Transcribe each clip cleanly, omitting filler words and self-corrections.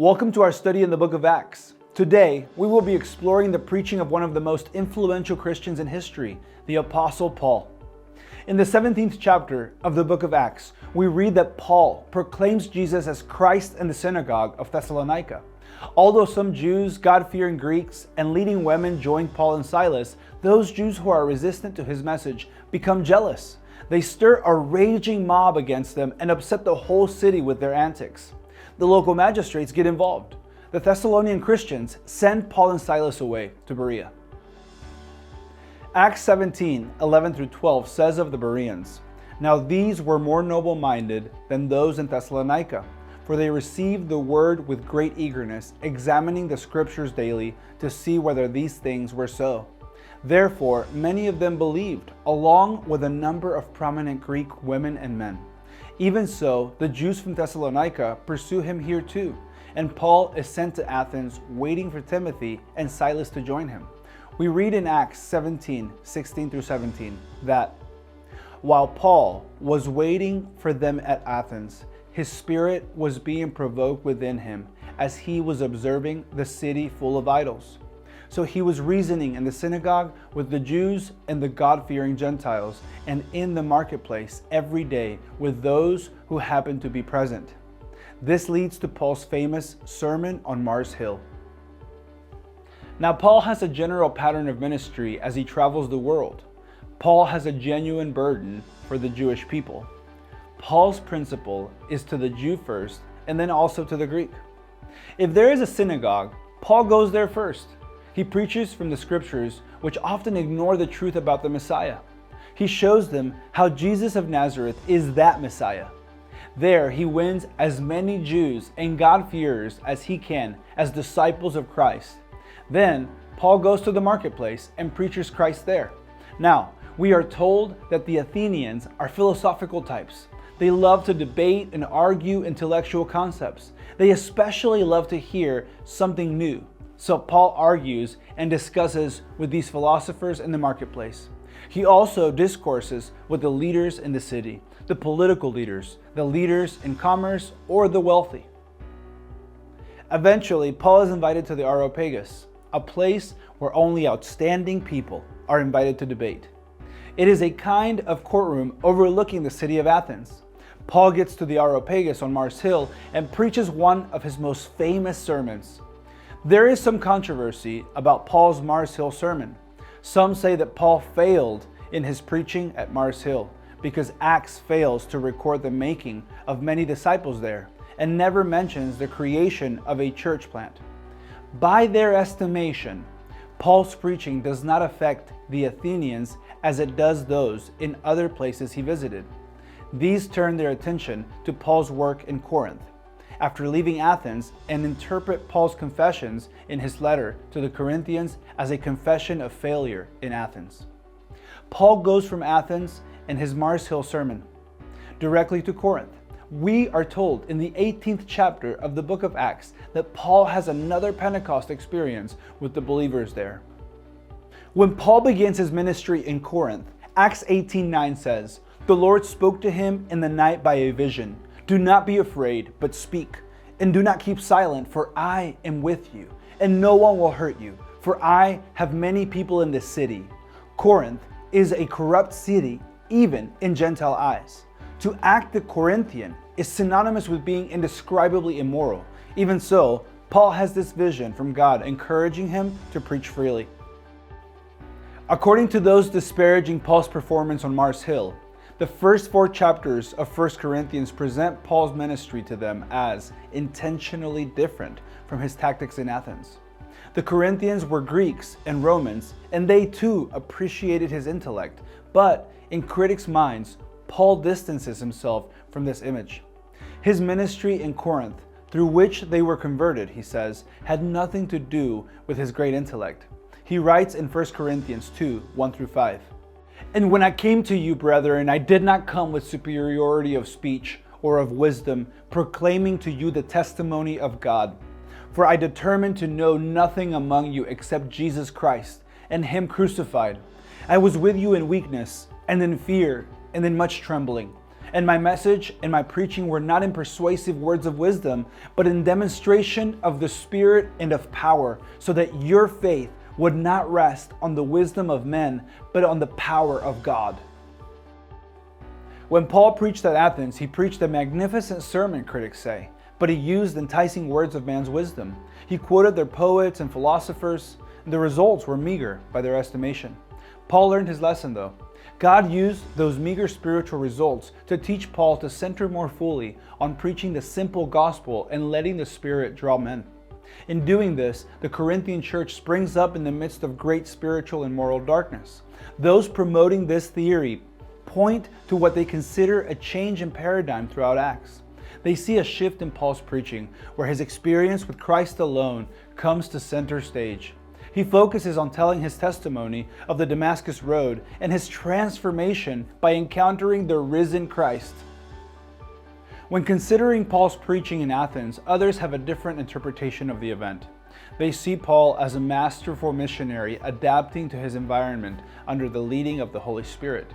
Welcome to our study in the book of Acts. Today, we will be exploring the preaching of one of the most influential Christians in history, the Apostle Paul. In the 17th chapter of the book of Acts, we read that Paul proclaims Jesus as Christ in the synagogue of Thessalonica. Although some Jews, God-fearing Greeks, and leading women joined Paul and Silas, those Jews who are resistant to his message become jealous. They stir a raging mob against them and upset the whole city with their antics. The local magistrates get involved. The Thessalonian Christians send Paul and Silas away to Berea. Acts 17:11-12 says of the Bereans, "Now these were more noble-minded than those in Thessalonica, for they received the word with great eagerness, examining the scriptures daily to see whether these things were so. Therefore many of them believed, along with a number of prominent Greek women and men. Even so, the Jews from Thessalonica pursue him here too, and Paul is sent to Athens, waiting for Timothy and Silas to join him." We read in Acts 17:16-17 that, "While Paul was waiting for them at Athens, his spirit was being provoked within him as he was observing the city full of idols. So he was reasoning in the synagogue with the Jews and the God-fearing Gentiles, and in the marketplace every day with those who happened to be present." This leads to Paul's famous Sermon on Mars Hill. Now, Paul has a general pattern of ministry as he travels the world. Paul has a genuine burden for the Jewish people. Paul's principle is to the Jew first, and then also to the Greek. If there is a synagogue, Paul goes there first. He preaches from the scriptures, which often ignore the truth about the Messiah. He shows them how Jesus of Nazareth is that Messiah. There, he wins as many Jews and God-fearers as he can as disciples of Christ. Then, Paul goes to the marketplace and preaches Christ there. Now, we are told that the Athenians are philosophical types. They love to debate and argue intellectual concepts. They especially love to hear something new. So Paul argues and discusses with these philosophers in the marketplace. He also discourses with the leaders in the city, the political leaders, the leaders in commerce, or the wealthy. Eventually, Paul is invited to the Areopagus, a place where only outstanding people are invited to debate. It is a kind of courtroom overlooking the city of Athens. Paul gets to the Areopagus on Mars Hill and preaches one of his most famous sermons. There is some controversy about Paul's Mars Hill sermon. Some say that Paul failed in his preaching at Mars Hill because Acts fails to record the making of many disciples there and never mentions the creation of a church plant. By their estimation, Paul's preaching does not affect the Athenians as it does those in other places he visited. These turn their attention to Paul's work in Corinth after leaving Athens and interpret Paul's confessions in his letter to the Corinthians as a confession of failure in Athens. Paul goes from Athens in his Mars Hill sermon directly to Corinth. We are told in the 18th chapter of the book of Acts that Paul has another Pentecost experience with the believers there. When Paul begins his ministry in Corinth, Acts 18:9 says, "The Lord spoke to him in the night by a vision. 'Do not be afraid, but speak, and do not keep silent, for I am with you, and no one will hurt you, for I have many people in this city.'" Corinth is a corrupt city, even in Gentile eyes. To act the Corinthian is synonymous with being indescribably immoral. Even so, Paul has this vision from God encouraging him to preach freely. According to those disparaging Paul's performance on Mars Hill, the first 4 chapters of 1 Corinthians present Paul's ministry to them as intentionally different from his tactics in Athens. The Corinthians were Greeks and Romans, and they too appreciated his intellect. But in critics' minds, Paul distances himself from this image. His ministry in Corinth, through which they were converted, he says, had nothing to do with his great intellect. He writes in 1 Corinthians 2:1-5, "And when I came to you, brethren, I did not come with superiority of speech or of wisdom, proclaiming to you the testimony of God. For I determined to know nothing among you except Jesus Christ and him crucified. I was with you in weakness and in fear and in much trembling. And my message and my preaching were not in persuasive words of wisdom, but in demonstration of the Spirit and of power, so that your faith would not rest on the wisdom of men, but on the power of God. When Paul preached at Athens, he preached a magnificent sermon, critics say, but he used enticing words of man's wisdom. He quoted their poets and philosophers, and the results were meager by their estimation. Paul learned his lesson though. God used those meager spiritual results to teach Paul to center more fully on preaching the simple gospel and letting the Spirit draw men. In doing this, the Corinthian church springs up in the midst of great spiritual and moral darkness. Those promoting this theory point to what they consider a change in paradigm throughout Acts. They see a shift in Paul's preaching, where his experience with Christ alone comes to center stage. He focuses on telling his testimony of the Damascus Road and his transformation by encountering the risen Christ. When considering Paul's preaching in Athens, others have a different interpretation of the event. They see Paul as a masterful missionary adapting to his environment under the leading of the Holy Spirit.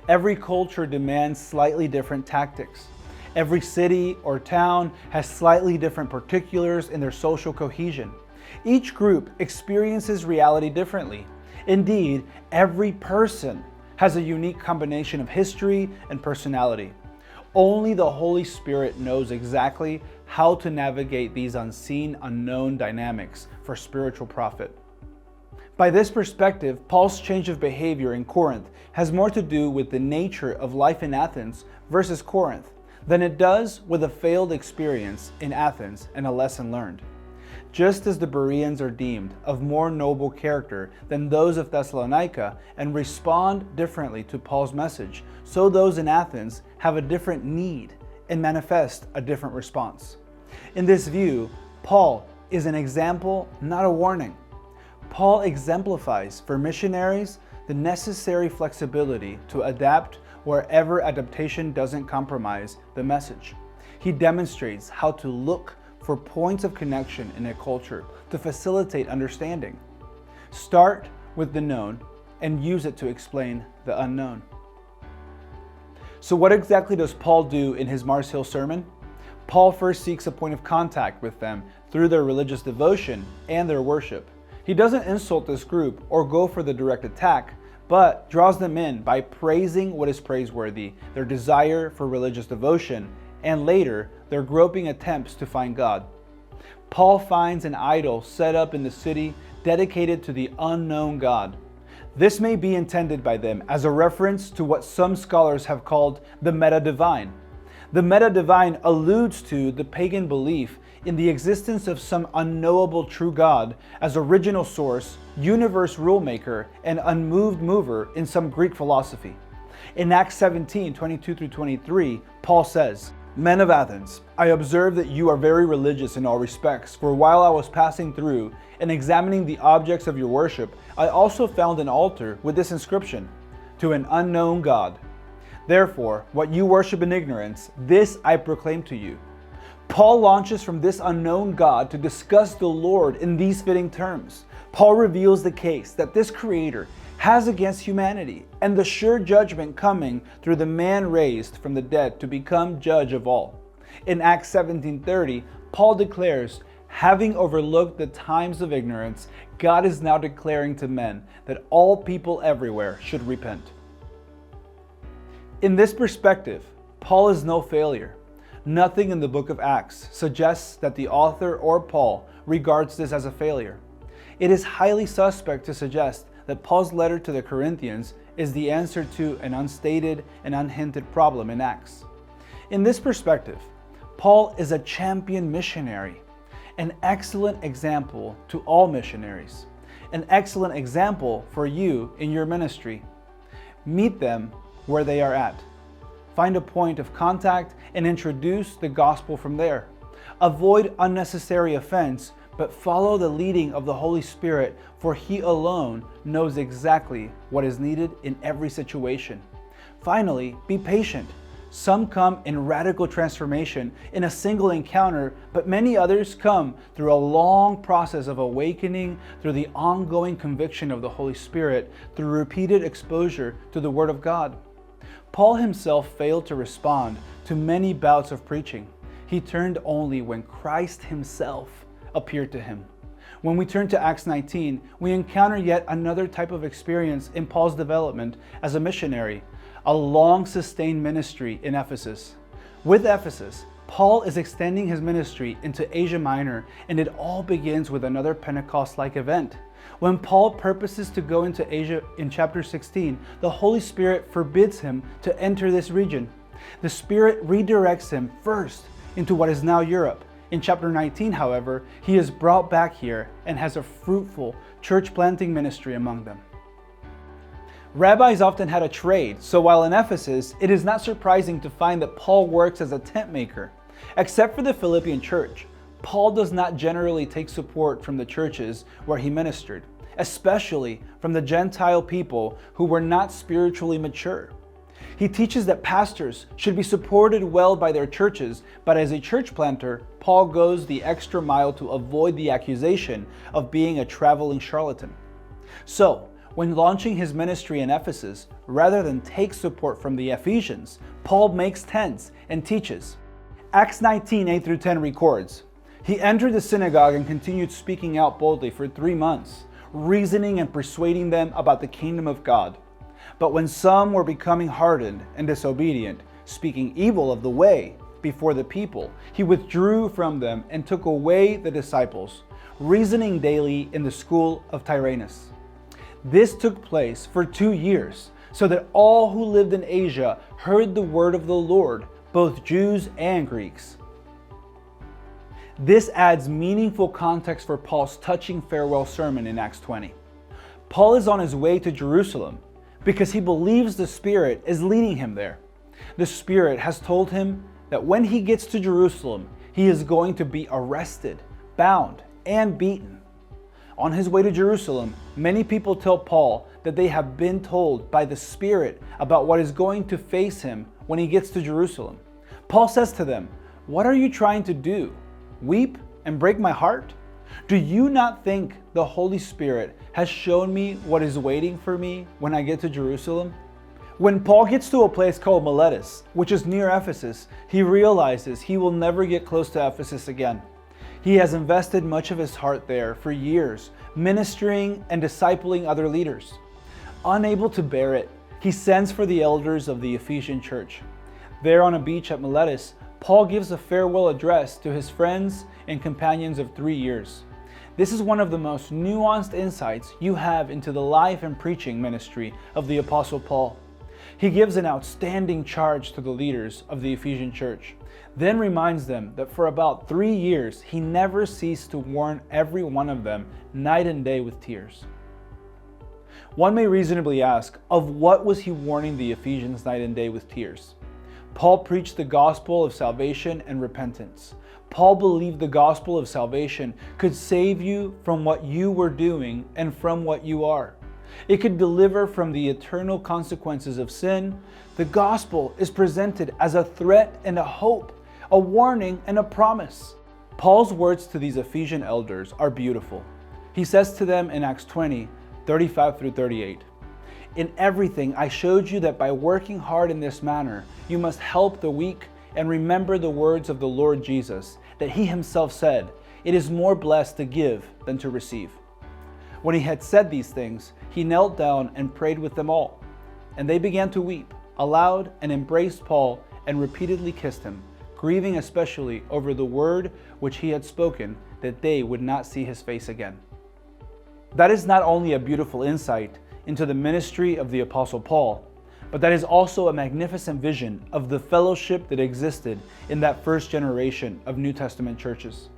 Every culture demands slightly different tactics. Every city or town has slightly different particulars in their social cohesion. Each group experiences reality differently. Indeed, every person has a unique combination of history and personality. Only the Holy Spirit knows exactly how to navigate these unseen, unknown dynamics for spiritual profit. By this perspective, Paul's change of behavior in Corinth has more to do with the nature of life in Athens versus Corinth than it does with a failed experience in Athens and a lesson learned. Just as the Bereans are deemed of more noble character than those of Thessalonica and respond differently to Paul's message, so those in Athens have a different need and manifest a different response. In this view, Paul is an example, not a warning. Paul exemplifies for missionaries the necessary flexibility to adapt wherever adaptation doesn't compromise the message. He demonstrates how to look for points of connection in a culture to facilitate understanding. Start with the known and use it to explain the unknown. So what exactly does Paul do in his Mars Hill sermon? Paul first seeks a point of contact with them through their religious devotion and their worship. He doesn't insult this group or go for the direct attack, but draws them in by praising what is praiseworthy, their desire for religious devotion, and later, their groping attempts to find God. Paul finds an idol set up in the city dedicated to the unknown God. This may be intended by them as a reference to what some scholars have called the meta-divine. The meta-divine alludes to the pagan belief in the existence of some unknowable true God as original source, universe rulemaker, and unmoved mover in some Greek philosophy. In Acts 17, 22-23, Paul says, "Men of Athens, I observe that you are very religious in all respects, for while I was passing through and examining the objects of your worship, I also found an altar with this inscription, 'To an unknown God.' Therefore, what you worship in ignorance, this I proclaim to you." Paul launches from this unknown God to discuss the Lord in these fitting terms. Paul reveals the case that this Creator has against humanity and the sure judgment coming through the man raised from the dead to become judge of all. In Acts 17:30, Paul declares, having overlooked the times of ignorance, God is now declaring to men that all people everywhere should repent. In this perspective, Paul is no failure. Nothing in the book of Acts suggests that the author or Paul regards this as a failure. It is highly suspect to suggest that Paul's letter to the Corinthians is the answer to an unstated and unhinted problem in Acts. In this perspective, Paul is a champion missionary, an excellent example to all missionaries, an excellent example for you in your ministry. Meet them where they are at. Find a point of contact and introduce the gospel from there. Avoid unnecessary offense, but follow the leading of the Holy Spirit, for He alone knows exactly what is needed in every situation. Finally, be patient. Some come in radical transformation in a single encounter, but many others come through a long process of awakening, through the ongoing conviction of the Holy Spirit, through repeated exposure to the Word of God. Paul himself failed to respond to many bouts of preaching. He turned only when Christ himself appeared to him. When we turn to Acts 19, we encounter yet another type of experience in Paul's development as a missionary, a long sustained ministry in Ephesus. With Ephesus, Paul is extending his ministry into Asia Minor, and it all begins with another Pentecost-like event. When Paul purposes to go into Asia in chapter 16, the Holy Spirit forbids him to enter this region. The Spirit redirects him first into what is now Europe. In chapter 19, however, he is brought back here and has a fruitful church planting ministry among them. Rabbis often had a trade, so while in Ephesus, it is not surprising to find that Paul works as a tent maker. Except for the Philippian church, Paul does not generally take support from the churches where he ministered, especially from the Gentile people who were not spiritually mature. He teaches that pastors should be supported well by their churches, but as a church planter, Paul goes the extra mile to avoid the accusation of being a traveling charlatan. So, when launching his ministry in Ephesus, rather than take support from the Ephesians, Paul makes tents and teaches. Acts 19, 8-10 records, "He entered the synagogue and continued speaking out boldly for 3 months, reasoning and persuading them about the kingdom of God. But when some were becoming hardened and disobedient, speaking evil of the way before the people, he withdrew from them and took away the disciples, reasoning daily in the school of Tyrannus." This took place for 2 years, so that all who lived in Asia heard the word of the Lord, both Jews and Greeks. This adds meaningful context for Paul's touching farewell sermon in Acts 20. Paul is on his way to Jerusalem because he believes the Spirit is leading him there. The Spirit has told him that when he gets to Jerusalem, he is going to be arrested, bound, and beaten. On his way to Jerusalem, many people tell Paul that they have been told by the Spirit about what is going to face him when he gets to Jerusalem. Paul says to them, "What are you trying to do? Weep and break my heart? Do you not think the Holy Spirit has shown me what is waiting for me when I get to Jerusalem?" When Paul gets to a place called Miletus, which is near Ephesus, he realizes he will never get close to Ephesus again. He has invested much of his heart there for years, ministering and discipling other leaders. Unable to bear it, he sends for the elders of the Ephesian church. There on a beach at Miletus, Paul gives a farewell address to his friends and companions of 3 years. This is one of the most nuanced insights you have into the life and preaching ministry of the Apostle Paul. He gives an outstanding charge to the leaders of the Ephesian church, then reminds them that for about 3 years he never ceased to warn every one of them night and day with tears. One may reasonably ask, of what was he warning the Ephesians night and day with tears? Paul preached the gospel of salvation and repentance. Paul believed the gospel of salvation could save you from what you were doing and from what you are. It could deliver from the eternal consequences of sin. The gospel is presented as a threat and a hope, a warning and a promise. Paul's words to these Ephesian elders are beautiful. He says to them in Acts 20, 35-38, "In everything I showed you that by working hard in this manner, you must help the weak and remember the words of the Lord Jesus, that he himself said, 'It is more blessed to give than to receive.'" When he had said these things, he knelt down and prayed with them all. And they began to weep aloud and embraced Paul and repeatedly kissed him, grieving especially over the word which he had spoken, that they would not see his face again. That is not only a beautiful insight into the ministry of the Apostle Paul, but that is also a magnificent vision of the fellowship that existed in that first generation of New Testament churches.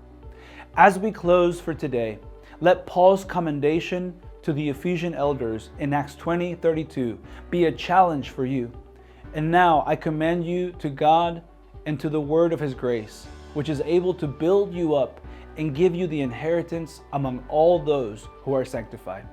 As we close for today, let Paul's commendation to the Ephesian elders in Acts 20:32 be a challenge for you. "And now I commend you to God and to the word of his grace, which is able to build you up and give you the inheritance among all those who are sanctified."